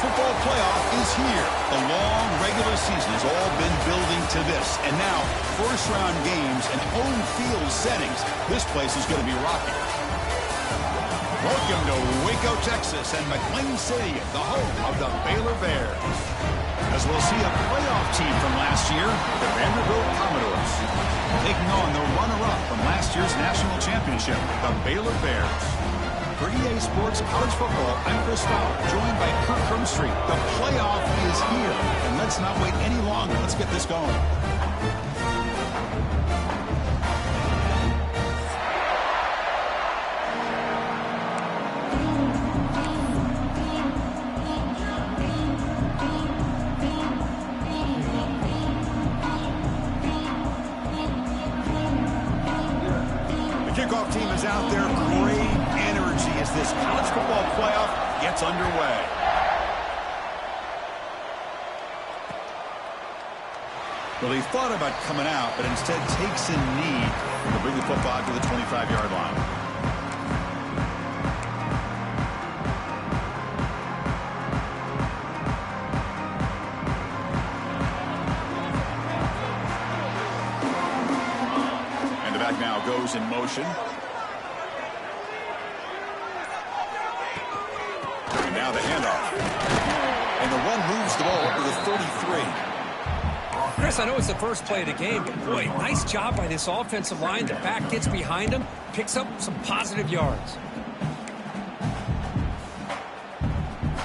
football playoff is here. The long regular season has all been building to this. And now, first-round games and home field settings. This place is going to be rocking. Welcome to Waco, Texas, and McLean City, the home of the Baylor Bears. As we'll see a playoff team from last year, the Vanderbilt Commodores, taking on the runner-up from last year's national championship, the Baylor Bears. For EA Sports College Football, I'm Chris Fowler, joined by Kirk Hermstreet. The playoff is here, and let's not wait any longer. Let's get this going. Kickoff team is out there. Great energy as this college football playoff gets underway. Well, he thought about coming out, but instead takes a knee to bring the football to the 25-yard line. Now goes in motion. And now the handoff. And the one moves the ball up to the 33. Chris, I know it's the first play of the game, but boy, nice job by this offensive line. The back gets behind him, picks up some positive yards.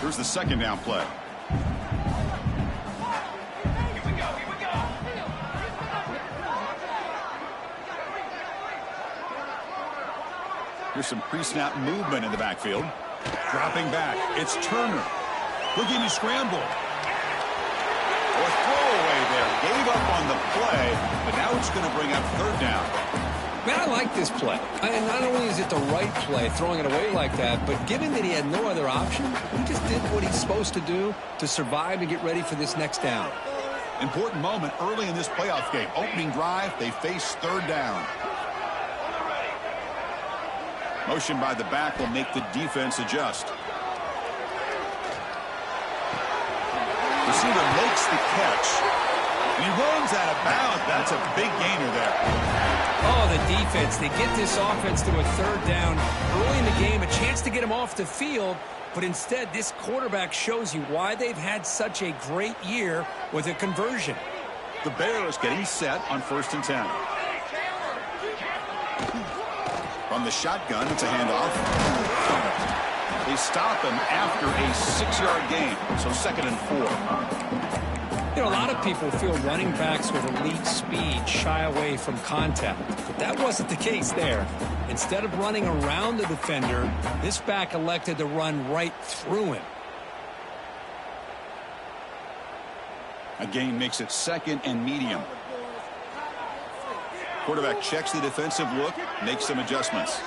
Here's the second down play. Here's some pre-snap movement in the backfield. Dropping back. It's Turner. Looking to scramble. Or throwaway there. Gave up on the play, but now it's going to bring up third down. Man, I like this play. And not only is it the right play, throwing it away like that, but given that he had no other option, he just did what he's supposed to do to survive and get ready for this next down. Important moment early in this playoff game. Opening drive, they face third down. Motion by the back will make the defense adjust. Receiver makes the catch. And he runs out of bounds. That's a big gainer there. Oh, the defense. They get this offense to a third down early in the game. A chance to get him off the field. But instead, this quarterback shows you why they've had such a great year with a conversion. The Bears getting set on 1st and 10. From the shotgun, it's a handoff. They stop him after a 6-yard gain, so 2nd and 4. You know, a lot of people feel running backs with elite speed shy away from contact, but that wasn't the case there. Instead of running around the defender, this back elected to run right through him. A gain makes it 2nd and medium. Quarterback checks the defensive look, makes some adjustments.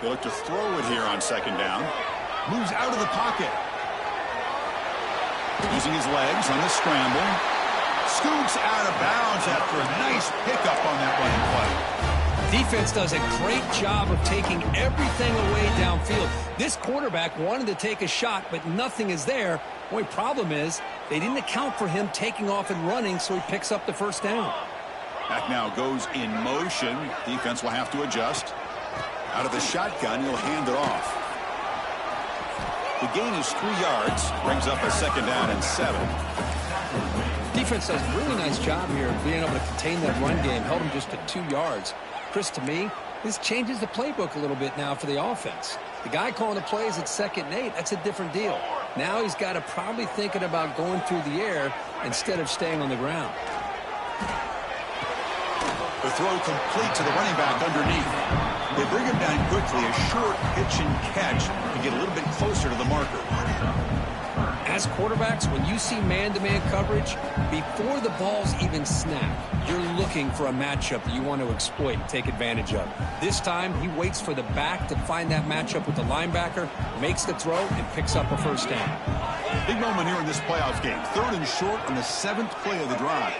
They look to throw it here on 2nd down. Moves out of the pocket. Using his legs on the scramble. Scoots out of bounds after a nice pickup on that running play. Defense does a great job of taking everything away downfield. This quarterback wanted to take a shot, but nothing is there. The only problem is they didn't account for him taking off and running, so he picks up the first down. Back now goes in motion. Defense will have to adjust. Out of the shotgun, he'll hand it off. The gain is 3 yards. Brings up a 2nd down and 7. Defense does a really nice job here of being able to contain that run game. Held him just to 2 yards. Chris, to me, this changes the playbook a little bit now for the offense. The guy calling the plays at 2nd and 8, that's a different deal. Now he's got to probably thinking about going through the air instead of staying on the ground. The throw complete to the running back underneath. They bring him down quickly, a short pitch and catch to get a little bit closer to the marker. As quarterbacks, when you see man-to-man coverage, before the balls even snap, you're looking for a matchup that you want to exploit, take advantage of. This time, he waits for the back to find that matchup with the linebacker, makes the throw, and picks up a first down. Big moment here in this playoff game. 3rd and short on the 7th play of the drive.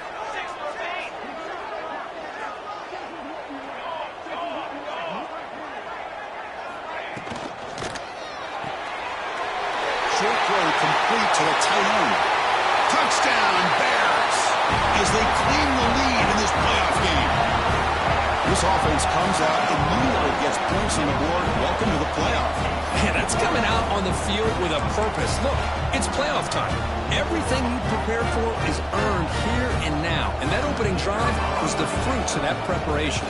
to the tight end. Touchdown, Bears, as they claim the lead in this playoff game. This offense comes out immediately, gets points on the board. Welcome to the playoff. Man, that's coming out on the field with a purpose. Look, it's playoff time. Everything you prepared for is earned here and now. And that opening drive was the fruits of that preparation.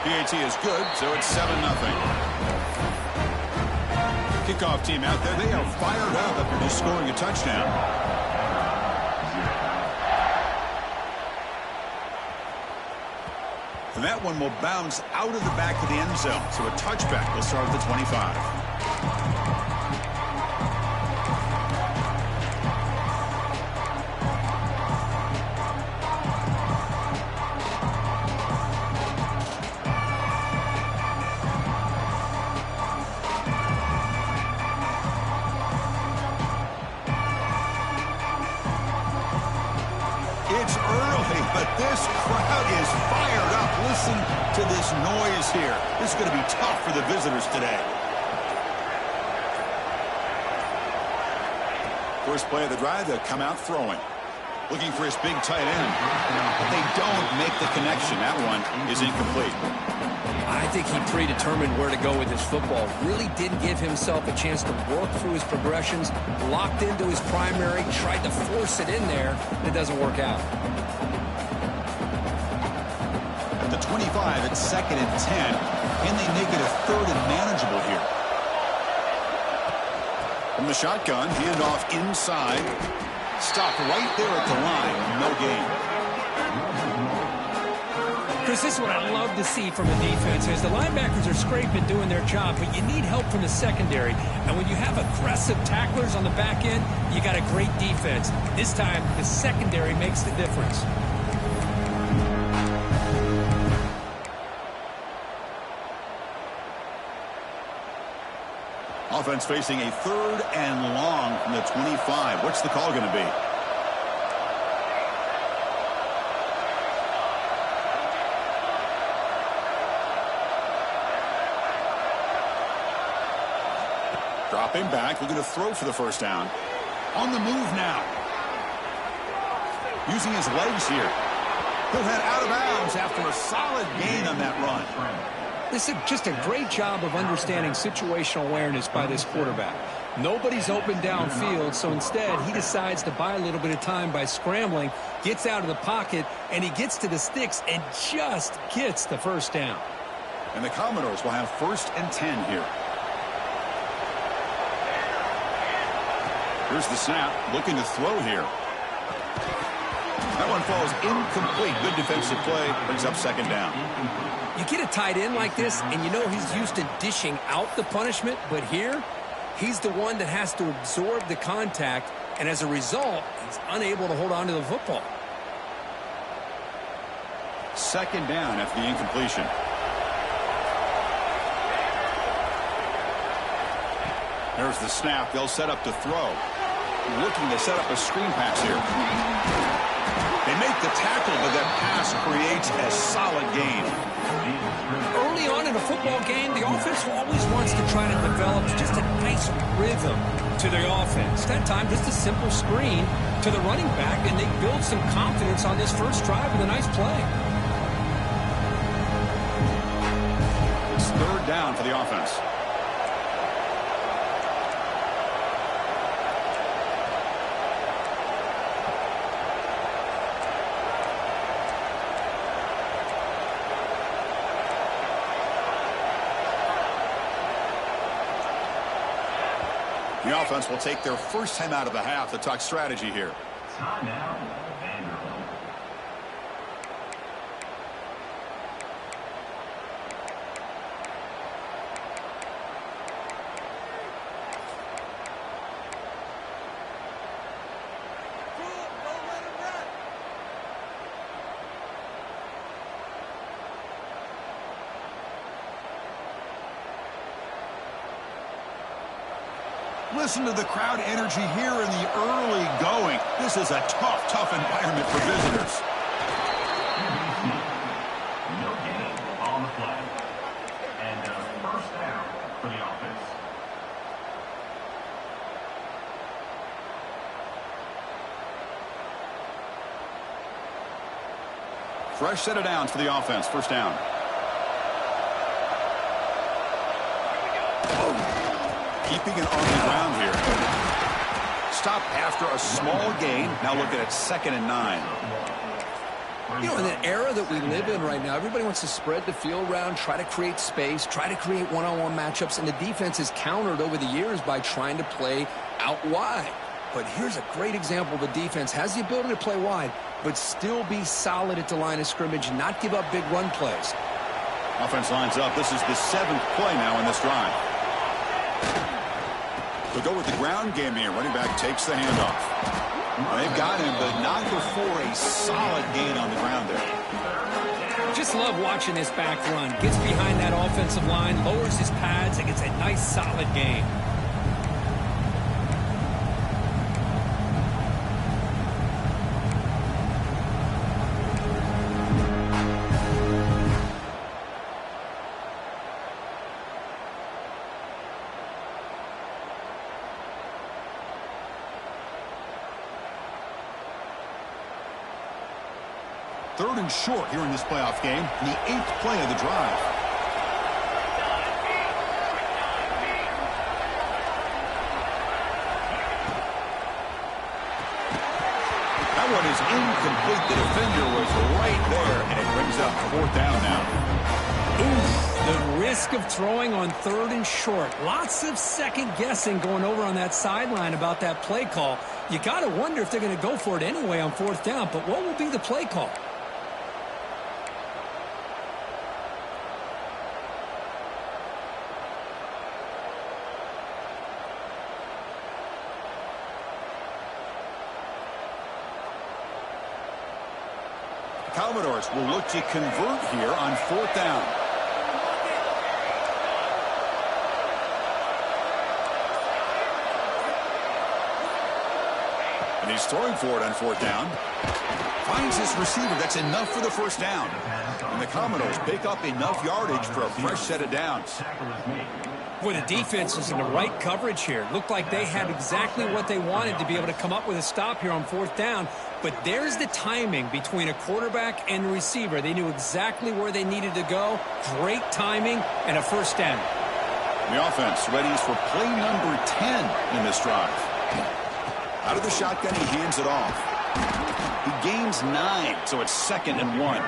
PAT is good, so it's 7-0. Kickoff team out there, they are fired up after just scoring a touchdown. And that one will bounce out of the back of the end zone. So a touchback will start at the 25. It's early, but this crowd is fired up. Listen to this noise here. This is going to be tough for the visitors today. First play of the drive, they'll come out throwing. Looking for his big tight end. But they don't make the connection. That one is incomplete. I think he predetermined where to go with his football. Really didn't give himself a chance to work through his progressions. Locked into his primary, tried to force it in there. It doesn't work out. At the 25, it's 2nd and 10. Can they make it a 3rd and manageable here? From the shotgun, handoff inside. Stopped right there at the line. No gain. Chris, this is what I love to see from a defense is the linebackers are scraping, doing their job, but you need help from the secondary. And when you have aggressive tacklers on the back end, you got a great defense. This time, the secondary makes the difference. Offense facing a 3rd and long from the 25. What's the call going to be? Dropping back, looking to throw for the first down. On the move now. Using his legs here. He'll head out of bounds after a solid gain on that run. This is just a great job of understanding situational awareness by this quarterback. Nobody's open downfield, so instead he decides to buy a little bit of time by scrambling, gets out of the pocket, and he gets to the sticks and just gets the first down. And the Commodores will have 1st and 10 here. Here's the snap, looking to throw here. That one falls incomplete. Good defensive play, brings up 2nd down. You get a tight end like this, and you know he's used to dishing out the punishment, but here, he's the one that has to absorb the contact, and as a result, he's unable to hold on to the football. 2nd down after the incompletion. There's the snap. They'll set up to throw. Looking to set up a screen pass here. They make the tackle, but that pass creates a solid gain. Early on in a football game, the offense always wants to try to develop just a nice rhythm to their offense. That time, just a simple screen to the running back, and they build some confidence on this first drive with a nice play. It's 3rd down for the offense. The offense will take their first time out of the half to talk strategy here. Timeout, Vanderbilt. Listen to the crowd energy here in the early going. This is a tough environment for visitors. No gain on the play. And a 1st down for the offense. Fresh set of downs for the offense. First down. Keeping it on the ground here. Stop after a small gain. Now looking at 2nd and 9. You know, in the era that we live in right now, everybody wants to spread the field around, try to create space, try to create one-on-one matchups, and the defense is countered over the years by trying to play out wide. But here's a great example. The defense has the ability to play wide, but still be solid at the line of scrimmage, not give up big run plays. Offense lines up. This is the 7th play now in this drive. They'll go with the ground game here. Running back takes the handoff. They've got him, but not before a solid gain on the ground there. Just love watching this back run. Gets behind that offensive line, lowers his pads, and gets a nice solid gain. Third and short here in this playoff game. The 8th play of the drive. That one is incomplete. The defender was right there, and it brings up 4th down now. The risk of throwing on 3rd and short. Lots of second guessing going over on that sideline about that play call. You got to wonder if they're going to go for it anyway on 4th down, but what will be the play call? Commodores will look to convert here on 4th down. And he's throwing for it on 4th down. Finds his receiver. That's enough for the first down. And the Commodores pick up enough yardage for a fresh set of downs. Boy, the defense is in the right coverage here. Looked like they had exactly what they wanted to be able to come up with a stop here on 4th down. But there's the timing between a quarterback and the receiver. They knew exactly where they needed to go. Great timing and a first down. The offense ready for play number 10 in this drive. Out of the shotgun, he hands it off. He gains 9, so it's 2nd and 1.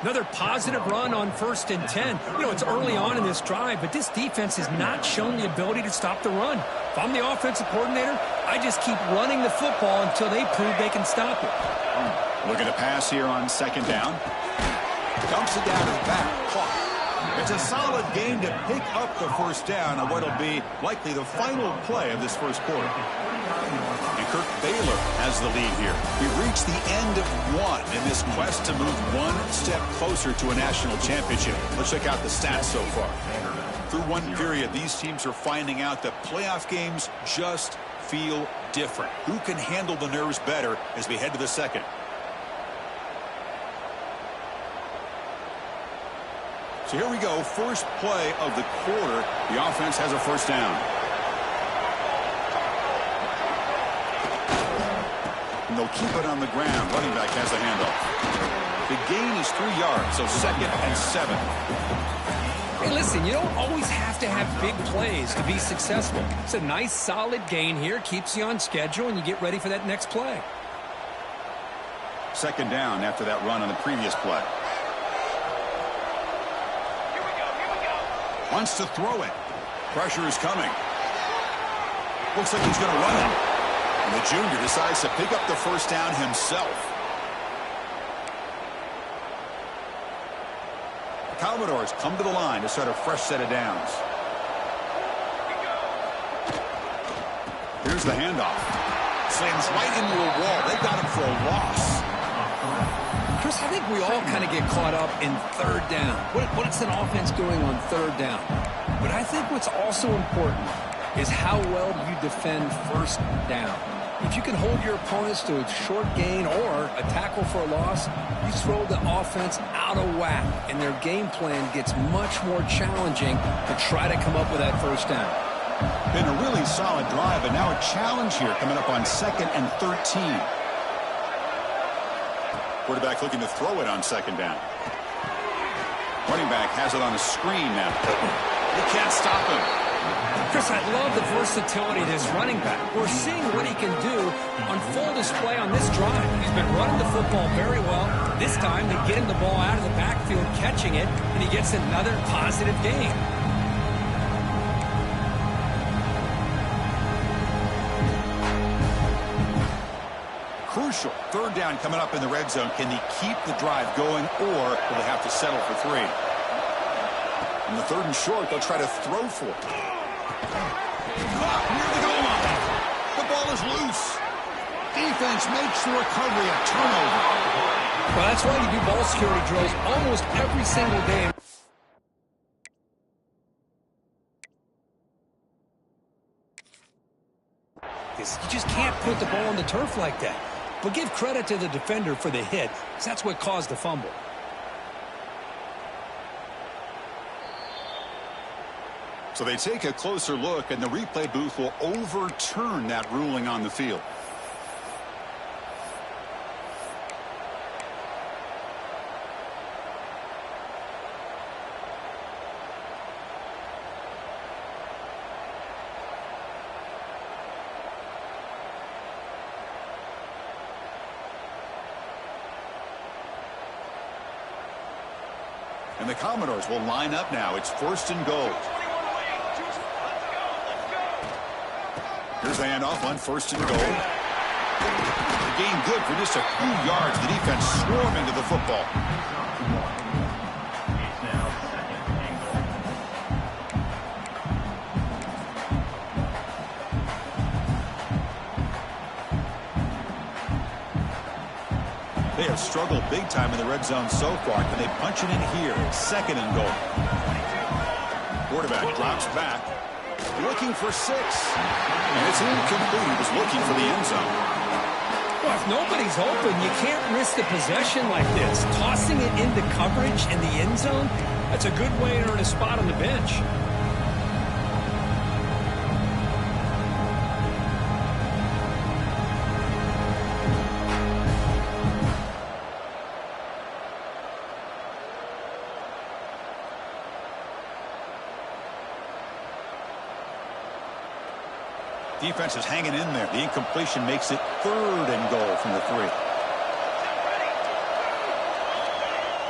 Another positive run on 1st and 10. You know, it's early on in this drive, but this defense has not shown the ability to stop the run. If I'm the offensive coordinator, I just keep running the football until they prove they can stop it. Looking to pass here on 2nd down. Dumps it down to the back. It's a solid gain to pick up the first down on what will be likely the final play of this first quarter. And Kirk Baylor has the lead here. We reached the end of 1 in this quest to move 1 step closer to a national championship. Let's check out the stats so far. Through 1 period, these teams are finding out that playoff games just feel different. Who can handle the nerves better as we head to the 2nd? So here we go, first play of the quarter. The offense has a first down. And they'll keep it on the ground. Running back has a handoff. The gain is 3 yards, so 2nd and 7. Hey, listen, you don't always have to have big plays to be successful. It's a nice, solid gain here. Keeps you on schedule, and you get ready for that next play. 2nd down after that run on the previous play. Wants to throw it. Pressure is coming. Looks like he's going to run it. And the junior decides to pick up the first down himself. The Commodores come to the line to start a fresh set of downs. Here's the handoff. Slams right into a wall. They got him for a loss. Chris, I think we all kind of get caught up in 3rd down. What's an offense doing on 3rd down? But I think what's also important is how well you defend 1st down. If you can hold your opponents to a short gain or a tackle for a loss, you throw the offense out of whack, and their game plan gets much more challenging to try to come up with that first down. Been a really solid drive, and now a challenge here coming up on 2nd and 13. Quarterback looking to throw it on second down. Running back has it on a screen now. You can't stop him. Chris, I love the versatility of this running back. We're seeing what he can do on full display on this drive. He's been running the football very well. This time they get him the ball out of the backfield, catching it, and he gets another positive gain. Crucial. Third down coming up in the red zone. Can they keep the drive going, or will they have to settle for 3? On the third and short, they'll try to throw for it. Caught near the goal line. The ball is loose. Defense makes the recovery a turnover. Well, that's why you do ball security drills almost every single game. You just can't put the ball on the turf like that. But give credit to the defender for the hit, because that's what caused the fumble. So they take a closer look, and the replay booth will overturn that ruling on the field. And the Commodores will line up now. It's first and goal. Here's the handoff on first and goal. The gain good for just a few yards. The defense swarming to the football. They have struggled big time in the red zone so far. Can they punch it in here? Second and goal. Quarterback drops back, looking for 6. And it's incomplete. He was looking for the end zone. Well, if nobody's open, you can't risk a possession like this. Tossing it into coverage in the end zone, that's a good way to earn a spot on the bench. Defense is hanging in there. The incompletion makes it third and goal from the 3.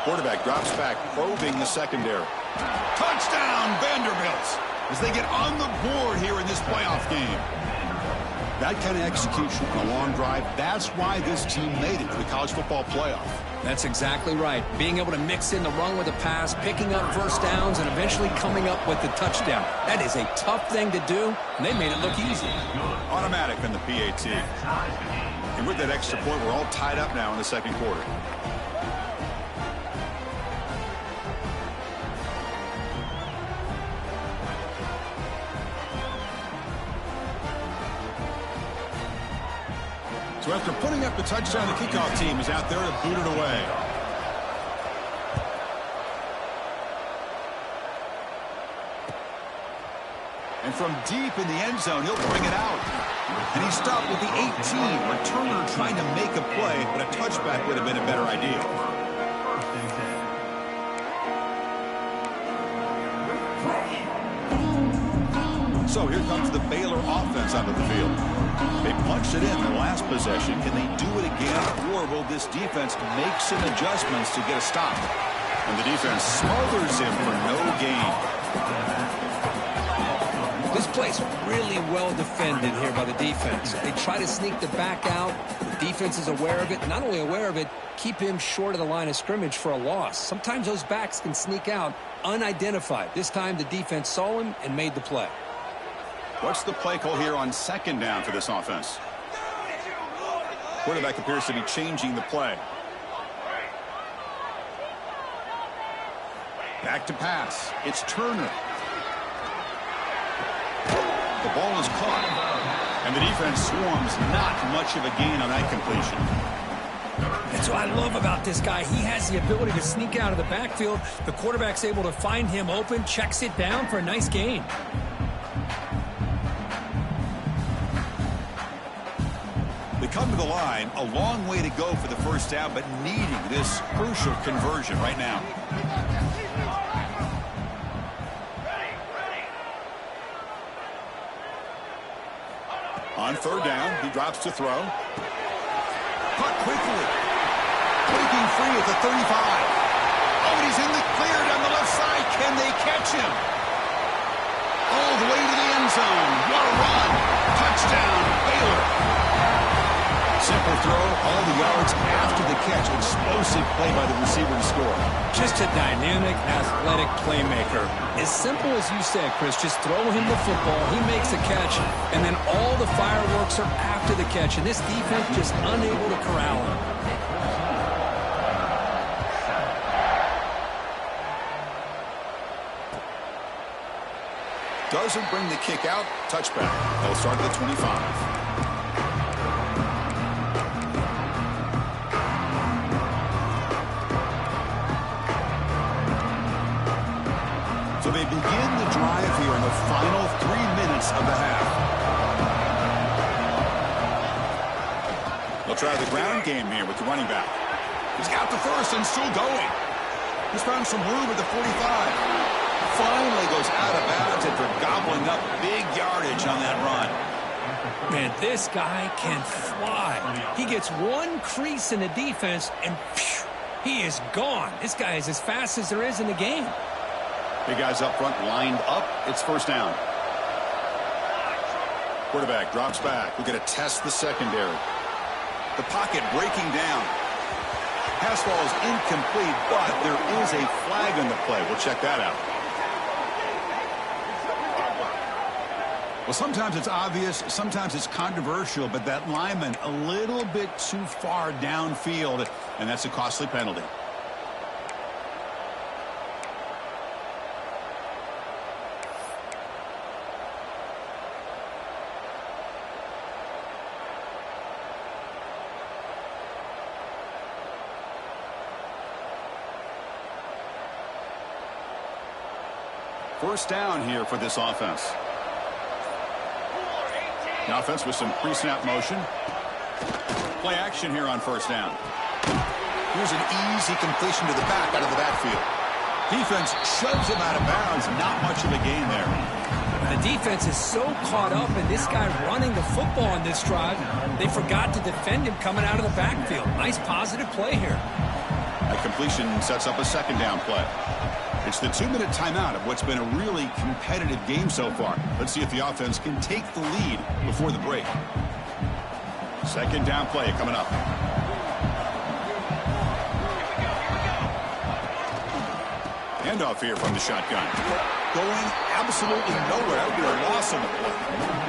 Quarterback drops back, probing the secondary. Touchdown, Vanderbilt, as they get on the board here in this playoff game. That kind of execution on a long drive, that's why this team made it to the college football playoff. That's exactly right. Being able to mix in the run with the pass, picking up first downs, and eventually coming up with the touchdown. That is a tough thing to do, and they made it look easy. Automatic on the PAT. And with that extra point, we're all tied up now in the second quarter. So after putting up the touchdown, the kickoff team is out there to boot it away. And from deep in the end zone, he'll bring it out. And he stopped with the 18. Returner trying to make a play, but a touchback would have been a better idea. So here comes the Baylor offense onto the field. They punched it in the last possession. Can they do it again, or will this defense make some adjustments to get a stop? And the defense smothers him for no gain. This play's really well defended here by the defense. They try to sneak the back out. The defense is aware of it. Not only aware of it, keep him short of the line of scrimmage for a loss. Sometimes those backs can sneak out unidentified. This time the defense saw him and made the play. What's the play call here on second down for this offense? Quarterback appears to be changing the play. Back to pass. It's Turner. The ball is caught. And the defense swarms. Not much of a gain on that completion. That's what I love about this guy. He has the ability to sneak out of the backfield. The quarterback's able to find him open, checks it down for a nice gain. The come to the line. A long way to go for the first down, but needing this crucial conversion right now. On third down, he drops to throw. Caught quickly. Breaking free at the 35. Oh, and he's in the clear down the left side. Can they catch him? All the way to the end zone. What a run. Touchdown, Baylor. Simple throw, all the yards after the catch. Explosive play by the receiver to score. Just a dynamic, athletic playmaker. As simple as you said, Chris, just throw him the football, he makes a catch, and then all the fireworks are after the catch, and this defense just unable to corral him. Doesn't bring the kick out. Touchback. They'll start at the 25. So they begin the drive here in the final 3 minutes of the half. They'll try the ground game here with the running back. He's got the first and still going. He's found some room at the 45. Finally goes out of bounds after gobbling up big yardage on that run. Man, this guy can fly. He gets one crease in the defense, and phew, he is gone. This guy is as fast as there is in the game. Big guys up front lined up. It's first down. Quarterback drops back. We're going to test the secondary. The pocket breaking down. Pass ball is incomplete, but there is a flag on the play. We'll check that out. Well, sometimes it's obvious, sometimes it's controversial, but that lineman a little bit too far downfield, and that's a costly penalty. First down here for this offense. The offense with some pre-snap motion. Play action here on first down. Here's an easy completion to the back out of the backfield. Defense shoves him out of bounds. Not much of a gain there. The defense is so caught up in this guy running the football on this drive, they forgot to defend him coming out of the backfield. Nice positive play here. That completion sets up a second down play. It's the 2-minute timeout of what's been a really competitive game so far. Let's see if the offense can take the lead before the break. Second down play coming up. Handoff here from the shotgun. Going absolutely nowhere after a loss on the play.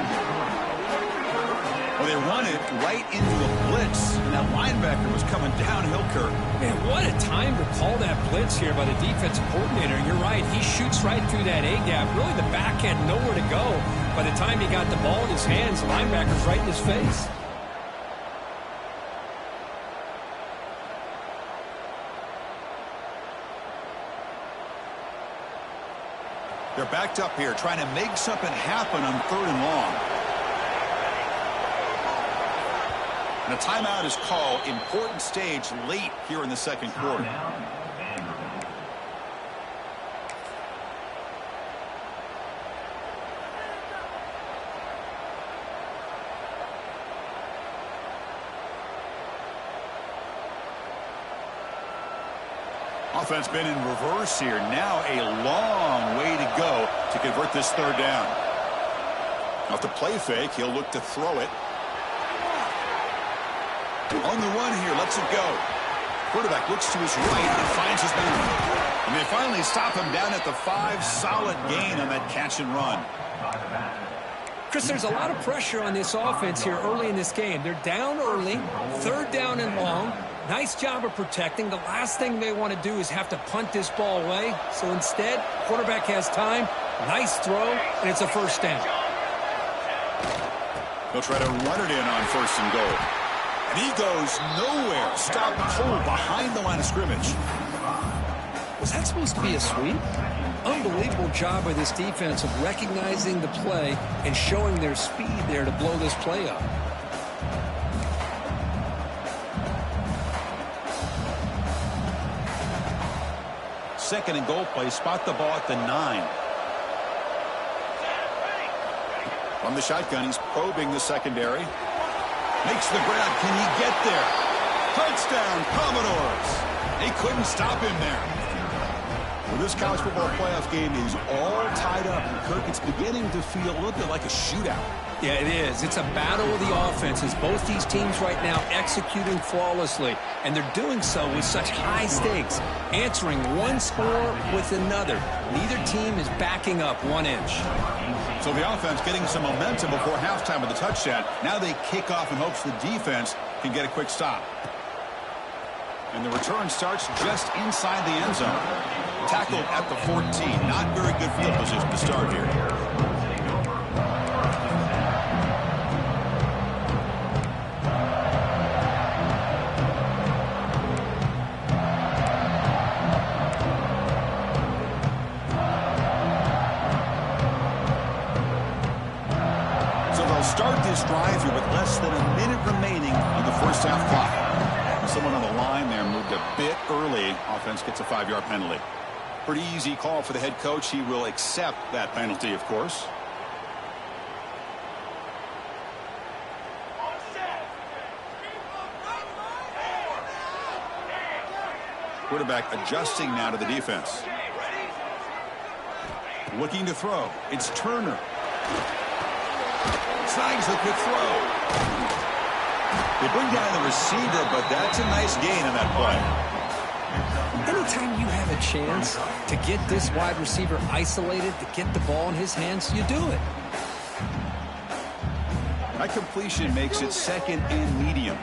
Well, they run it right into a blitz, and that linebacker was coming downhill, Kirk. Man, what a time to call that blitz here by the defensive coordinator. You're right. He shoots right through that A-gap. Really, the back had nowhere to go. By the time he got the ball in his hands, the linebacker's right in his face. They're backed up here, trying to make something happen on third and long. And a timeout is called. Important stage late here in the second quarter. Offense been in reverse here. Now a long way to go to convert this third down. Off the play fake, he'll look to throw it. On the run here, lets it go. Quarterback looks to his right and finds his man. And they finally stop him down at the 5. Solid gain on that catch and run. Chris, there's a lot of pressure on this offense here early in this game. They're down early, third down and long. Nice job of protecting. The last thing they want to do is have to punt this ball away. So instead, quarterback has time. Nice throw, and it's a first down. They'll try to run it in on first and goal. And he goes nowhere. Stopped cold behind the line of scrimmage. Was that supposed to be a sweep? Unbelievable job by this defense of recognizing the play and showing their speed there to blow this play up. Second and goal play. Spot the ball at the 9. From the shotgun, he's probing the secondary. Makes the grab. Can he get there? Touchdown, Commodores. They couldn't stop him there. Well, this college football playoff game is all tied up. And Kirk, it's beginning to feel a little bit like a shootout. Yeah, it is. It's a battle of the offenses. Both these teams right now executing flawlessly, and they're doing so with such high stakes, answering one score with another. Neither team is backing up 1 inch. So the offense getting some momentum before halftime with the touchdown. Now they kick off in hopes the defense can get a quick stop. And the return starts just inside the end zone. Tackled at the 14. Not very good field position to start here. Start this drive here with less than a minute remaining on the first half clock. Someone on the line there moved a bit early. Offense gets a 5-yard penalty. Pretty easy call for the head coach. He will accept that penalty, of course. Quarterback adjusting now to the defense. Looking to throw. It's Turner. Snags the quick throw. They bring down the receiver, but that's a nice gain on that play. Anytime you have a chance to get this wide receiver isolated, to get the ball in his hands, you do it. That completion makes it second and medium.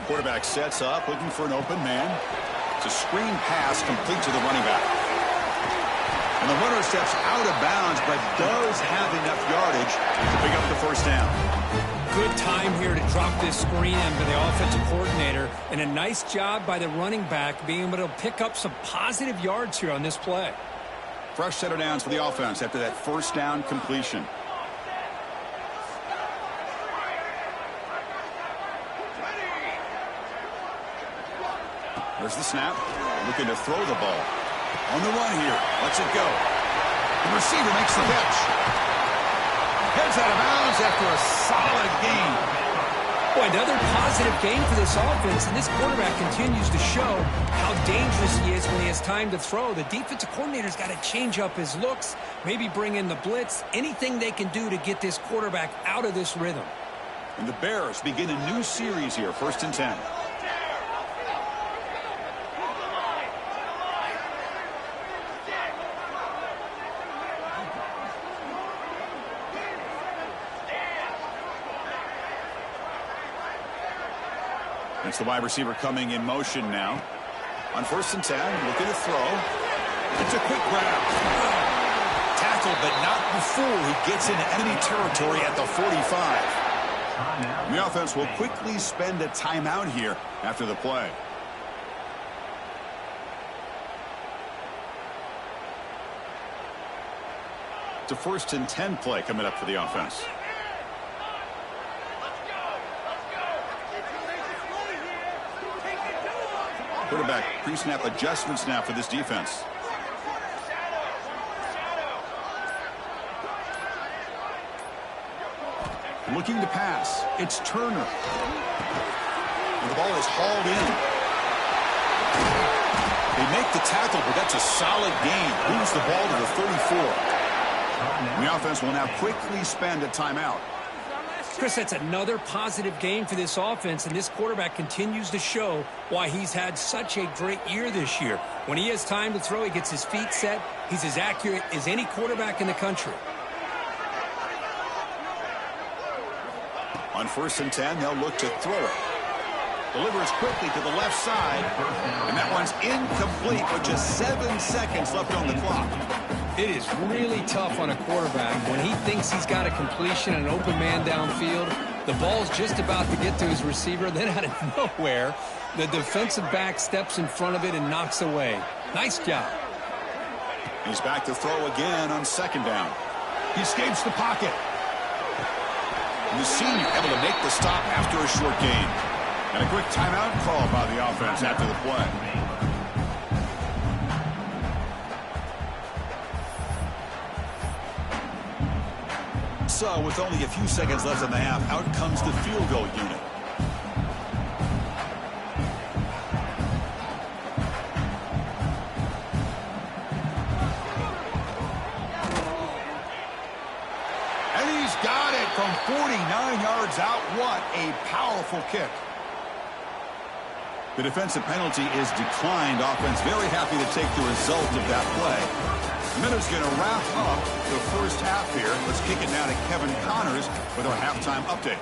Quarterback sets up, looking for an open man. It's a screen pass complete to the running back. And the runner steps out of bounds, but does have enough yardage to pick up the first down. Good time here to drop this screen in for the offensive coordinator. And a nice job by the running back being able to pick up some positive yards here on this play. Fresh set of downs for the offense after that first down completion. There's the snap. Looking to throw the ball. On the run here. Lets it go. The receiver makes the catch. Heads out of bounds after a solid gain. Boy, another positive gain for this offense, and this quarterback continues to show how dangerous he is when he has time to throw. The defensive coordinator's got to change up his looks, maybe bring in the blitz, anything they can do to get this quarterback out of this rhythm. And the Bears begin a new series here, 1st and 10. It's the wide receiver coming in motion now. On 1st and 10, looking to throw. It's a quick grab. Tackled, but not before he gets into enemy territory at the 45. The offense will quickly spend a timeout here after the play. It's a 1st and 10 play coming up for the offense. Quarterback pre-snap adjustments now for this defense. Looking to pass. It's Turner. And the ball is hauled in. They make the tackle, but that's a solid gain. Moves the ball to the 34. And the offense will now quickly spend a timeout. Chris, that's another positive game for this offense, and this quarterback continues to show why he's had such a great year this year. When he has time to throw, he gets his feet set. He's as accurate as any quarterback in the country. On 1st and 10, they'll look to throw it. Delivers quickly to the left side, and that one's incomplete with just 7 seconds left on the clock. It is really tough on a quarterback when he thinks he's got a completion and an open man downfield. The ball's just about to get to his receiver. Then out of nowhere, the defensive back steps in front of it and knocks away. Nice job. He's back to throw again on 2nd down. He escapes the pocket. And the senior able to make the stop after a short gain. And a quick timeout call by the offense after the play. So with only a few seconds left in the half, out comes the field goal unit. And he's got it from 49 yards out. What a powerful kick. The defensive penalty is declined. Offense very happy to take the result of that play. Miller's going to wrap up the first half here. Let's kick it now to Kevin Connors with our halftime update.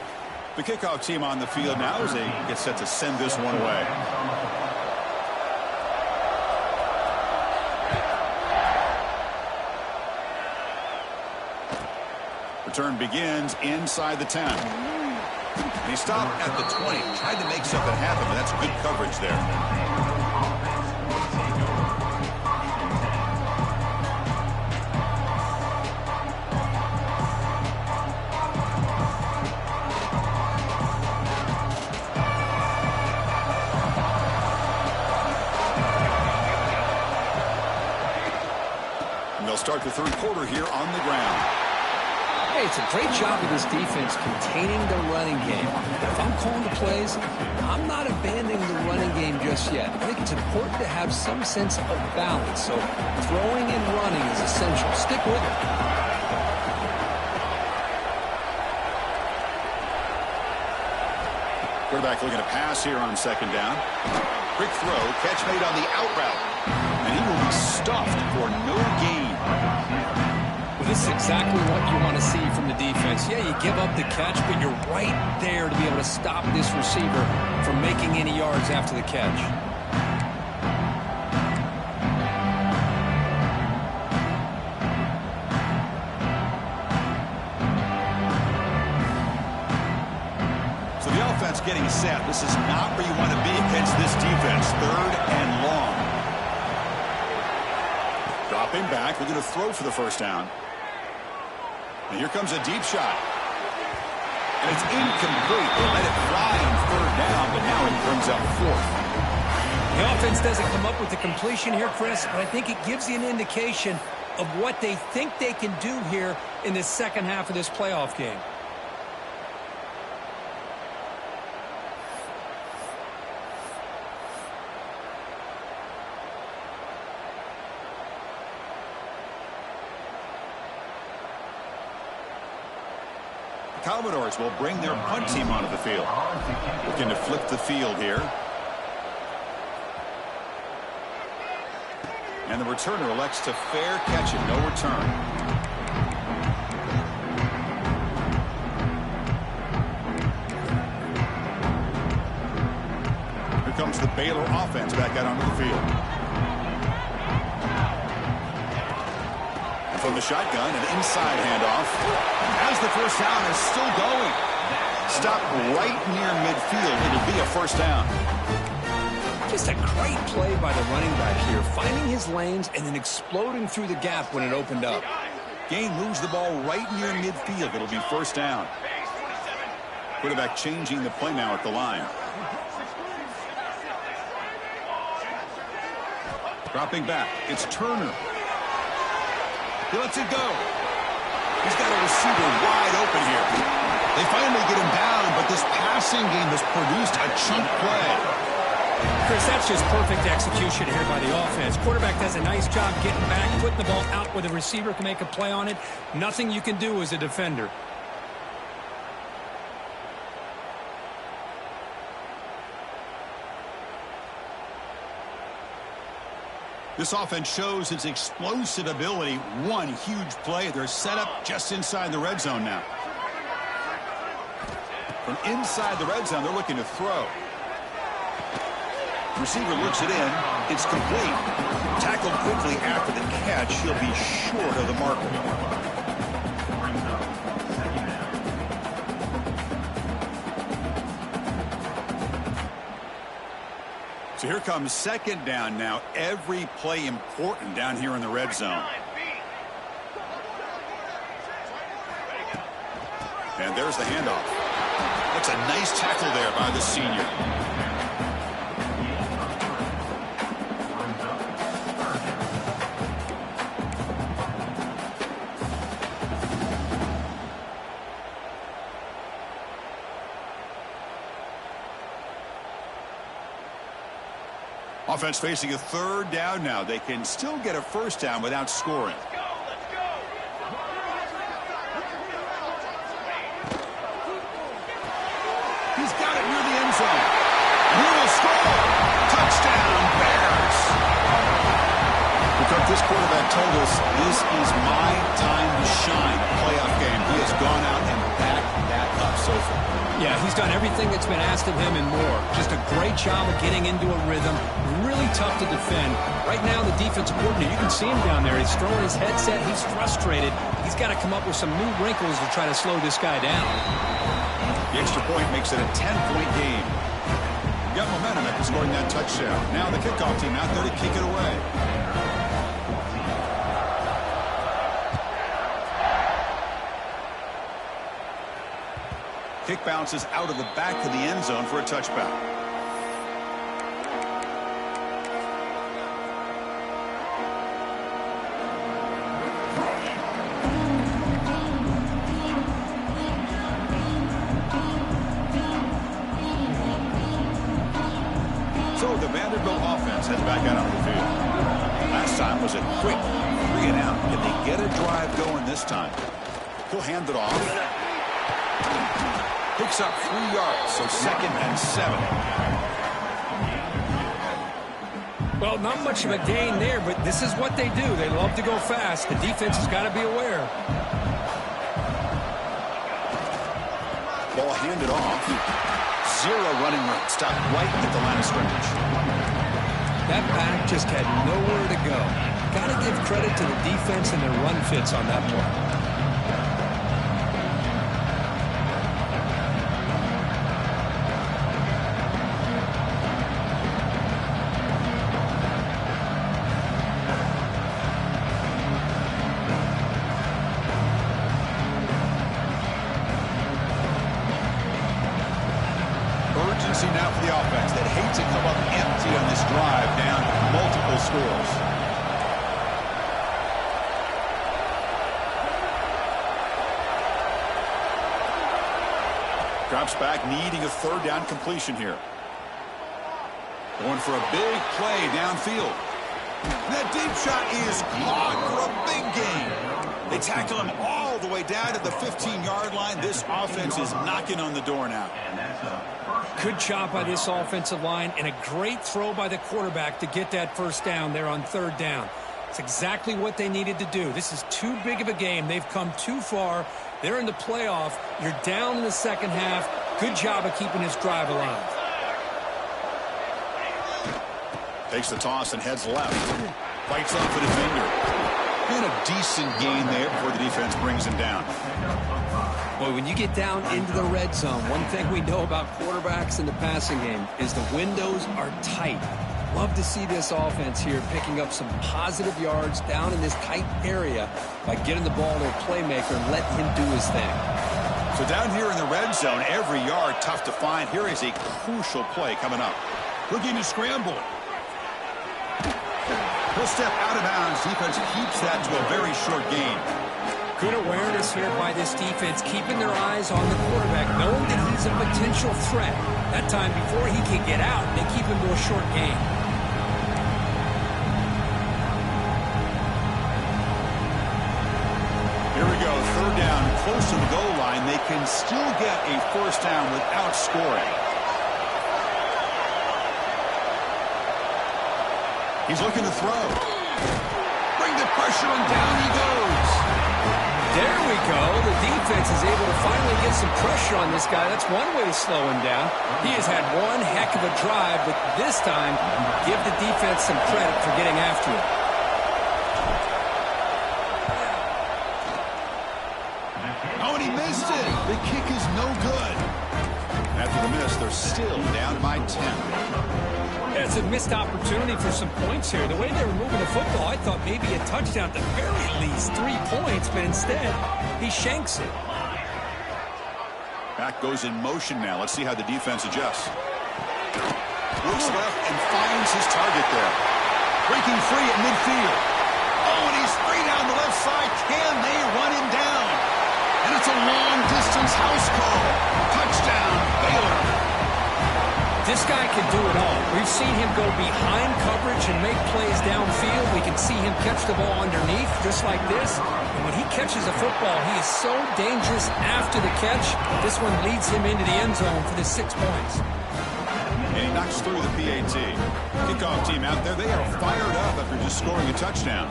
The kickoff team on the field now as they get set to send this one away. Return begins inside the 10. And he stopped at the 20. Tried to make something happen, but that's good coverage there. Start the third quarter here on the ground. Hey, it's a great job of this defense containing the running game. If I'm calling the plays, I'm not abandoning the running game just yet. I think it's important to have some sense of balance. So throwing and running is essential. Stick with it. Quarterback looking to pass here on second down. Quick throw, catch made on the out route. And he will be stuffed for no gain. Well, this is exactly what you want to see from the defense. Yeah, you give up the catch, but you're right there to be able to stop this receiver from making any yards after the catch. So the offense getting set. This is not where you want to be against this defense. Third and long. Dropping back, looking to throw for the first down. And here comes a deep shot. And it's incomplete. They let it fly on third down, but now it brings up fourth. The offense doesn't come up with the completion here, Chris, but I think it gives you an indication of what they think they can do here in the second half of this playoff game. Commodores will bring their punt team onto the field. Looking to flip the field here. And the returner elects to fair catch it. No return. Here comes the Baylor offense back out onto the field. From the shotgun, an inside handoff. As the first down is still going. Stop right near midfield. It'll be a first down. Just a great play by the running back here, finding his lanes and then exploding through the gap when it opened up. Gain moves the ball right near midfield. It'll be first down. Quarterback changing the play now at the line. Dropping back. It's Turner. He lets it go. He's got a receiver wide open here. They finally get him down, but this passing game has produced a chunk play. Chris, that's just perfect execution here by the offense. Quarterback does a nice job getting back, putting the ball out where the receiver can make a play on it. Nothing you can do as a defender. This offense shows its explosive ability. One huge play. They're set up just inside the red zone now. From inside the red zone, they're looking to throw. Receiver looks it in. It's complete. Tackled quickly after the catch. He'll be short of the marker. So here comes second down now. Every play important down here in the red zone. And there's the handoff. A That's a nice tackle there by the senior. Offense facing a third down now. They can still get a first down without scoring. He's got it near the end zone. He will score. Touchdown, Bears. Because this quarterback told us this is my time to shine. Playoff game. He has gone out and backed that up so far. Yeah, he's done everything that's been asked of him and more. Just a great job of getting into a rhythm. Really tough to defend. Right now, the defensive coordinator, you can see him down there. He's throwing his headset. He's frustrated. He's got to come up with some new wrinkles to try to slow this guy down. The extra point makes it a 10-point game. Got momentum after scoring that touchdown. Now the kickoff team out there to kick it away. Kick bounces out of the back of the end zone for a touchback. So the Vanderbilt offense heads back out onto the field. Last time was a quick 3 and out. Can they get a drive going this time? He'll hand it off. Picks up 3 yards, so 2nd and 7. Well, not much of a gain there, but this is what they do. They love to go fast. The defense has got to be aware. Ball handed off. 0 running room. Stopped right at the line of scrimmage. That back just had nowhere to go. Got to give credit to the defense and their run fits on that play. Urgency now for the offense that hates to come up empty on this drive down multiple scores. Drops back, needing a 3rd down completion here. Going for a big play downfield. That deep shot is caught for a big gain. They tackle him all the way down to the 15-yard line. This offense is knocking on the door now. Good job by this offensive line and a great throw by the quarterback to get that first down there on 3rd down. It's exactly what they needed to do. This is too big of a game. They've come too far. They're in the playoff. You're down in the second half. Good job of keeping this drive alive. Takes the toss and heads left. Fights off a defender. And a decent gain there before the defense brings him down. Boy, when you get down into the red zone, one thing we know about quarterbacks in the passing game is the windows are tight. Love to see this offense here picking up some positive yards down in this tight area by getting the ball to a playmaker and letting him do his thing. So down here in the red zone, every yard tough to find. Here is a crucial play coming up. Looking to scramble. He'll step out of bounds. Defense keeps that to a very short gain. Good awareness here by this defense, keeping their eyes on the quarterback, knowing that he's a potential threat. That time before he can get out, they keep him to a short gain. Here we go, 3rd down, close to the goal line. They can still get a first down without scoring. He's looking to throw. Bring the pressure and down he goes. There we go. The defense is able to finally get some pressure on this guy. That's one way to slow him down. He has had one heck of a drive, but this time, give the defense some credit for getting after it. Oh, and he missed it. The kick is no good. After the miss, they're still down by 10. It's a missed opportunity for some points here. The way they were moving the football, I thought maybe a touchdown, at the very least 3 points, but instead, he shanks it. Back goes in motion now. Let's see how the defense adjusts. Looks left and finds his target there. Breaking free at midfield. Oh, and he's free down the left side. Can they run him down? And it's a long-distance house call. Touchdown, Baylor. This guy can do it all. We've seen him go behind coverage and make plays downfield. We can see him catch the ball underneath, just like this. And when he catches a football, he is so dangerous after the catch. This one leads him into the end zone for the 6 points. And he knocks through the PAT. Kickoff team out there, they are fired up after just scoring a touchdown.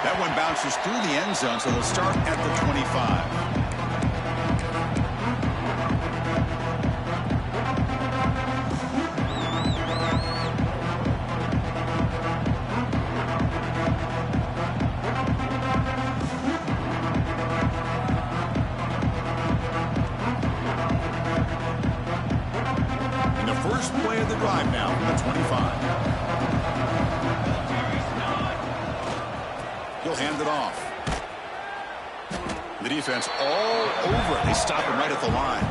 That one bounces through the end zone, so they'll start at the 25. And the first play of the drive now from the 25. He'll hand it off. The defense all over it. They stop him right at the line.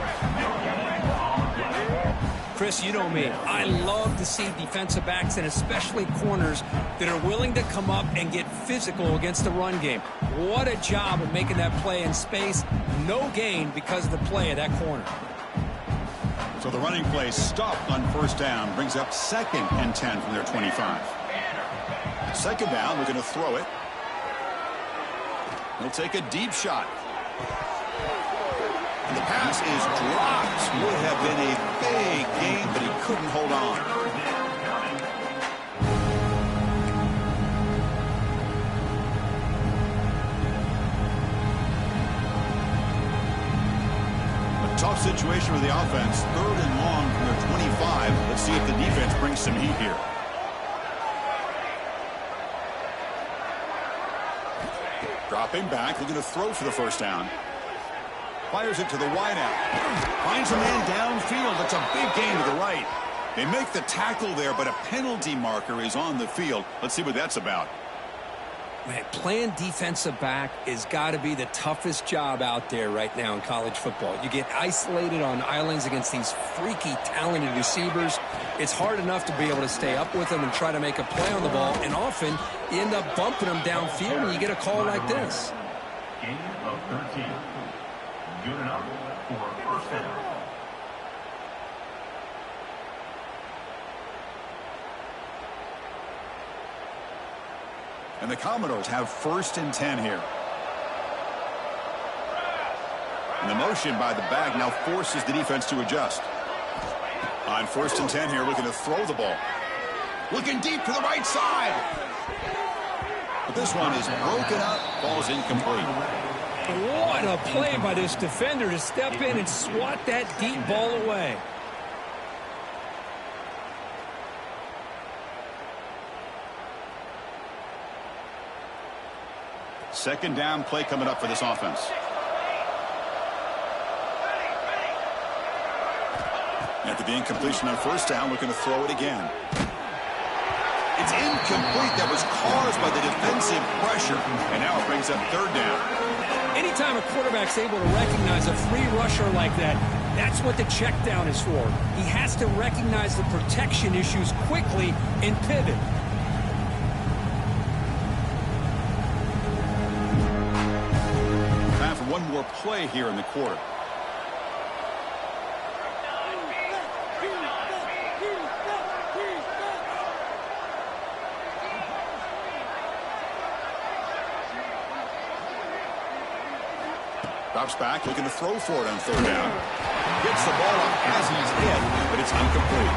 Chris, you know me. I love to see defensive backs and especially corners that are willing to come up and get physical against the run game. What a job of making that play in space. No gain because of the play of that corner. So the running play stopped on first down. Brings up 2nd and 10 from their 25. 2nd down, we're going to throw it. He'll take a deep shot. And the pass is dropped. Would have been a big gain, but he couldn't hold on. A tough situation for the offense. 3rd and long from their 25. Let's see if the defense brings some heat here. Dropping back, looking to throw for the first down. Fires it to the wideout. Finds a man downfield. That's a big gain to the right. They make the tackle there, but a penalty marker is on the field. Let's see what that's about. Man, playing defensive back has got to be the toughest job out there right now in college football. You get isolated on islands against these freaky, talented receivers. It's hard enough to be able to stay up with them and try to make a play on the ball, and often you end up bumping them downfield and you get a call like this. Gain of 13. Good enough for first down. And the Commodores have 1st and 10 here. And the motion by the back now forces the defense to adjust. On 1st and 10 here, looking to throw the ball. Looking deep to the right side. But this one is broken up, falls incomplete. What a play by this defender to step in and swat that deep ball away. Second down play coming up for this offense. After the incompletion on first down, looking to throw it again. It's incomplete. That was caused by the defensive pressure. And now it brings up 3rd down. Anytime a quarterback's able to recognize a free rusher like that, that's what the check down is for. He has to recognize the protection issues quickly and pivot. Time for one more play here in the quarter. Drops back, looking to throw for it on 3rd down. Gets the ball up as he's hit, but it's incomplete.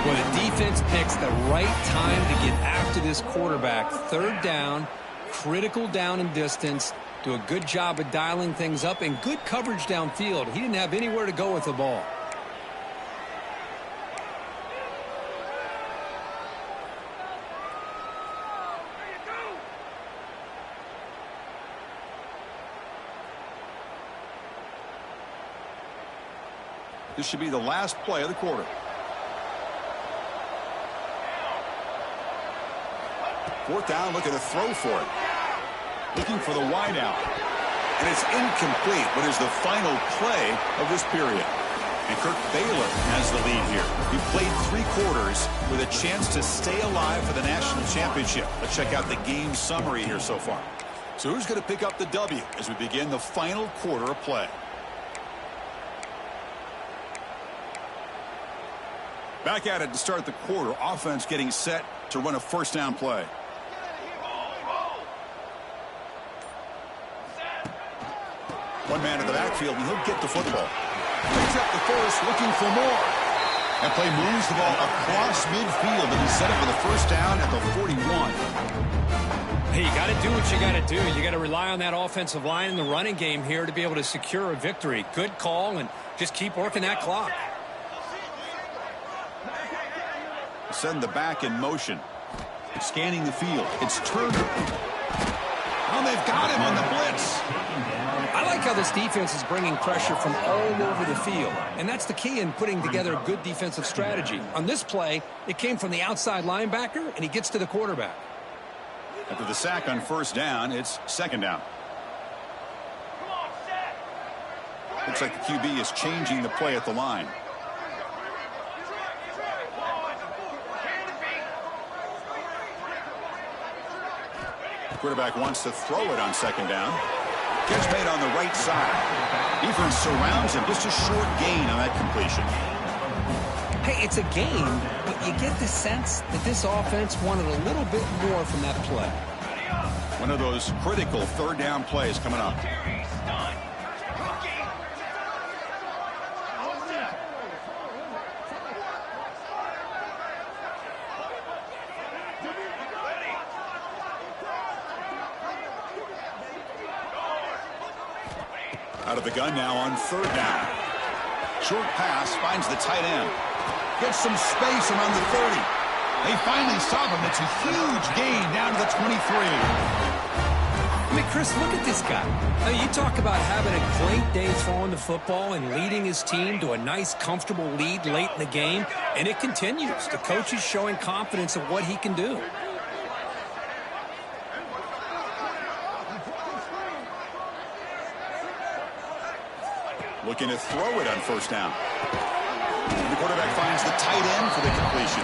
Well, the defense picks the right time to get after this quarterback. 3rd down, critical down and distance. Do a good job of dialing things up and good coverage downfield. He didn't have anywhere to go with the ball. This should be the last play of the quarter. Fourth down, looking to throw for it. Looking for the wide out. And it's incomplete, but is the final play of this period. And Kirk Baylor has the lead here. He played 3 quarters with a chance to stay alive for the national championship. Let's check out the game summary here so far. So who's going to pick up the W as we begin the final quarter of play? Back at it to start the quarter. Offense getting set to run a first down play. One man in the backfield, and he'll get the football. Picks up the first, looking for more. That play moves the ball across midfield, and he's set up for the first down at the 41. Hey, you got to do what you got to do. You got to rely on that offensive line in the running game here to be able to secure a victory. Good call, and just keep working that clock. Send the back in motion. Scanning the field. It's Turner. Oh, they've got him on the blitz. I like how this defense is bringing pressure from all over the field, and that's the key in putting together a good defensive strategy. On this play, it came from the outside linebacker, and he gets to the quarterback. After the sack on first down, it's second down. Looks like the QB is changing the play at the line. Quarterback wants to throw it on second down. Catch made on the right side. Defense surrounds him. Just a short gain on that completion. Hey, it's a game, but you get the sense that this offense wanted a little bit more from that play. One of those critical third down plays coming up. Out of the gun now on third down. Short pass finds the tight end. Gets some space around the 30. They finally stop him. It's a huge gain down to the 23. I mean, Chris, look at this guy. I mean, you talk about having a great day throwing the football and leading his team to a nice, comfortable lead late in the game, and it continues. The coach is showing confidence of what he can do. Looking to throw it on first down. The quarterback finds the tight end for the completion.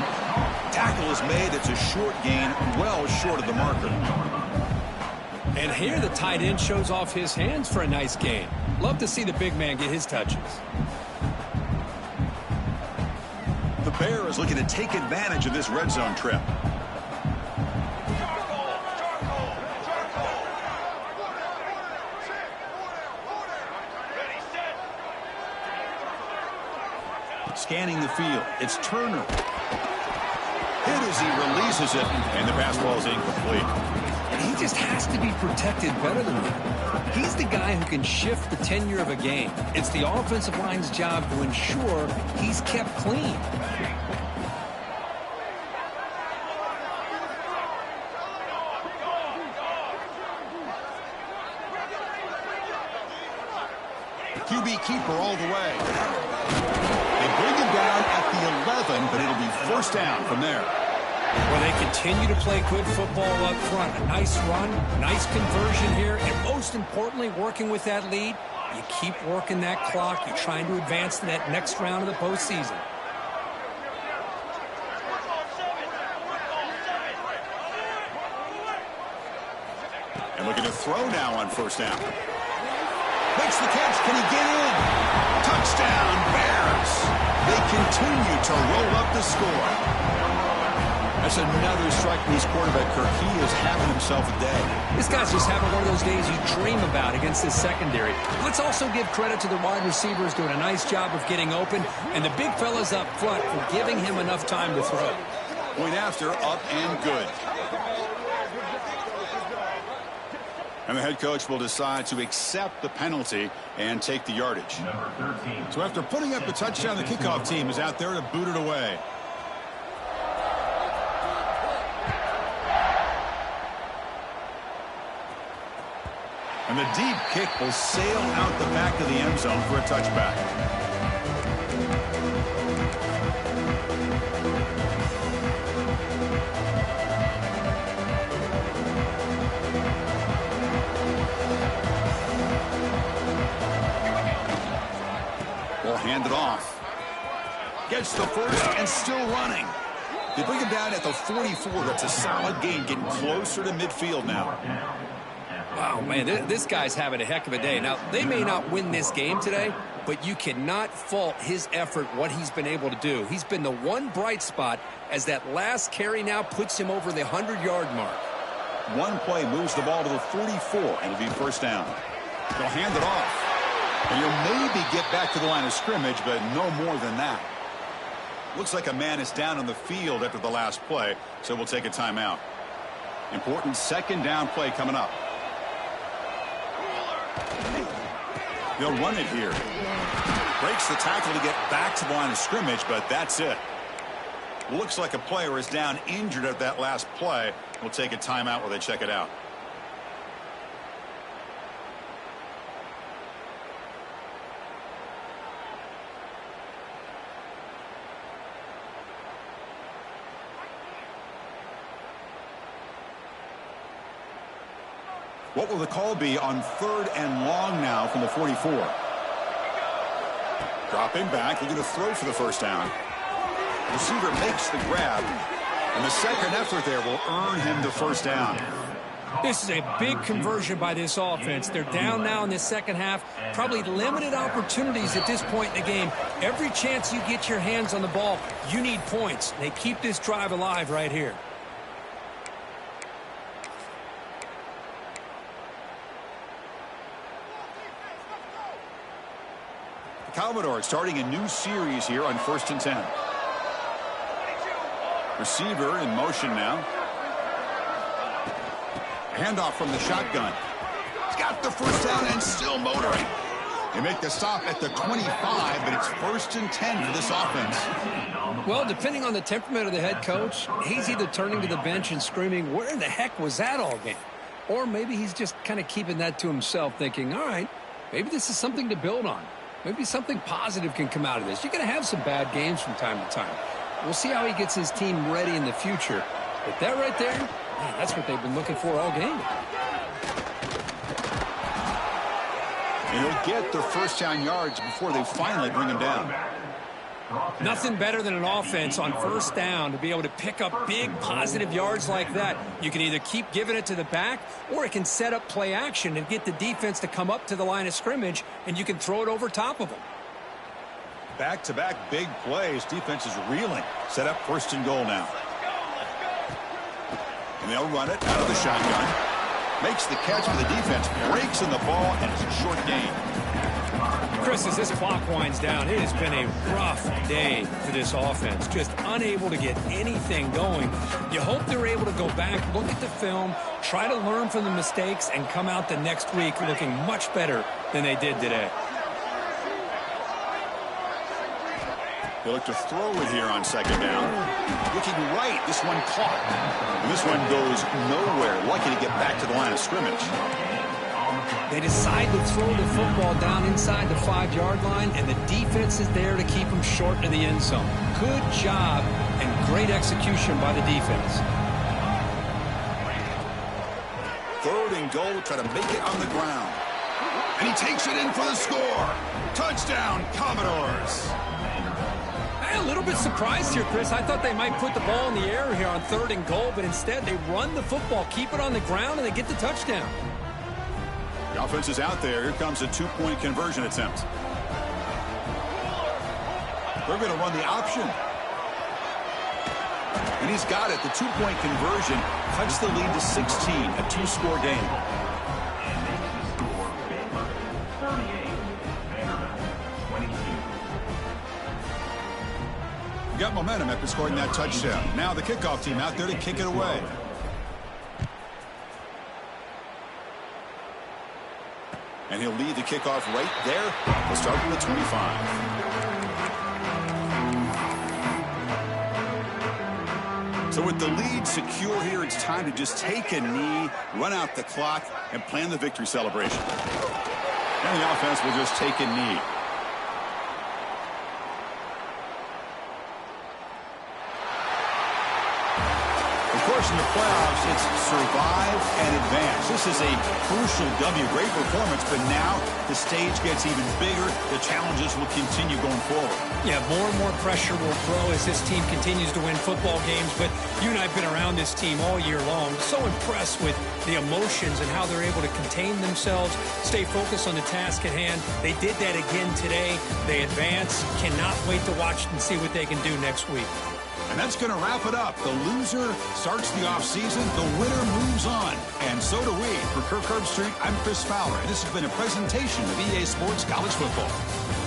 Tackle is made. It's a short gain, well short of the marker. And here the tight end shows off his hands for a nice gain. Love to see the big man get his touches. The Bear is looking to take advantage of this red zone trip. Scanning the field. It's Turner. Hit as he releases it, and the pass ball is incomplete. He just has to be protected better than that. He's the guy who can shift the tenure of a game. It's the offensive line's job to ensure he's kept clean. QB keeper all the way. They bring him down at the 11, but it'll be first down from there. Well, they continue to play good football up front. A nice run, nice conversion here, and most importantly, working with that lead, you keep working that clock. You're trying to advance to that next round of the postseason. And looking to throw now on first down. Makes the catch. Can he get in? Touchdown, Bears. They continue to roll up the score. That's another strike from his quarterback, Kirk. He is having himself a day. This guy's just having one of those days you dream about against this secondary. Let's also give credit to the wide receivers doing a nice job of getting open, and the big fellas up front for giving him enough time to throw. Point after, up and good. And the head coach will decide to accept the penalty and take the yardage. Number 13. So after putting up a touchdown, the kickoff team is out there to boot it away. And the deep kick will sail out the back of the end zone for a touchback. hand it off. Gets the first and still running. They bring him down at the 44. That's a solid gain, getting closer to midfield now. Wow, man, this guy's having a heck of a day. Now, they may not win this game today, but you cannot fault his effort, what he's been able to do. He's been the one bright spot as that last carry now puts him over the 100-yard mark. One play moves the ball to the 44, and it'll be first down. They'll hand it off. And you'll maybe get back to the line of scrimmage, but no more than that. Looks like a man is down on the field after the last play, so we'll take a timeout. Important second down play coming up. They'll run it here. Breaks the tackle to get back to the line of scrimmage, but that's it. Looks like a player is down injured at that last play. We'll take a timeout while they check it out. What will the call be on 3rd and long now from the 44? Dropping back, looking to throw for the first down. Receiver makes the grab, and the second effort there will earn him the first down. This is a big conversion by this offense. They're down now in the second half. Probably limited opportunities at this point in the game. Every chance you get your hands on the ball, you need points. They keep this drive alive right here. Commodores starting a new series here on 1st and 10. Receiver in motion now. Handoff from the shotgun. He's got the first down and still motoring. They make the stop at the 25, but it's 1st and 10 for this offense. Well, depending on the temperament of the head coach, he's either turning to the bench and screaming, where in the heck was that all game? Or maybe he's just kind of keeping that to himself, thinking, all right, maybe this is something to build on. Maybe something positive can come out of this. You're going to have some bad games from time to time. We'll see how he gets his team ready in the future. But that right there, man, that's what they've been looking for all game. And he'll get their first down yards before they finally bring him down. Nothing better than an offense on first down to be able to pick up big positive yards like that. You can either keep giving it to the back, or it can set up play action and get the defense to come up to the line of scrimmage, and you can throw it over top of them. Back-to-back big plays. Defense is reeling. Set up 1st and goal now. And they'll run it out of the shotgun. Makes the catch for the defense. Breaks in the ball, and it's a short gain. Chris, as this clock winds down, it has been a rough day for this offense. Just unable to get anything going. You hope they're able to go back, look at the film, try to learn from the mistakes, and come out the next week looking much better than they did today. They look to throw it here on 2nd down. Looking right, this one caught. And this one goes nowhere. Lucky to get back to the line of scrimmage. They decide to throw the football down inside the 5-yard line, and the defense is there to keep them short of the end zone. Good job and great execution by the defense. 3rd and goal, try to make it on the ground. And he takes it in for the score. Touchdown, Commodores. I'm a little bit surprised here, Chris. I thought they might put the ball in the air here on 3rd and goal, but instead they run the football, keep it on the ground, and they get the touchdown. The offense is out there. Here comes a 2-point conversion attempt. They're going to run the option. And he's got it. The 2-point conversion cuts the lead to 16, a 2-score game. Got momentum after scoring that touchdown. Now the kickoff team out there to kick it away. And he'll lead the kickoff right there. We'll start with the 25. So with the lead secure here, it's time to just take a knee, run out the clock, and plan the victory celebration. And the offense will just take a knee. Of course, in the playoffs, it's survive and advance. This is a crucial W. Great performance, but now the stage gets even bigger. The challenges will continue going forward. Yeah, more and more pressure will grow as this team continues to win football games, but you and I have been around this team all year long. So impressed with the emotions and how they're able to contain themselves, stay focused on the task at hand. They did that again today. They advance. Cannot wait to watch and see what they can do next week. And that's going to wrap it up. The loser starts the offseason. The winner moves on. And so do we. For Kirk Herbstreit, I'm Chris Fowler. And this has been a presentation of EA Sports College Football.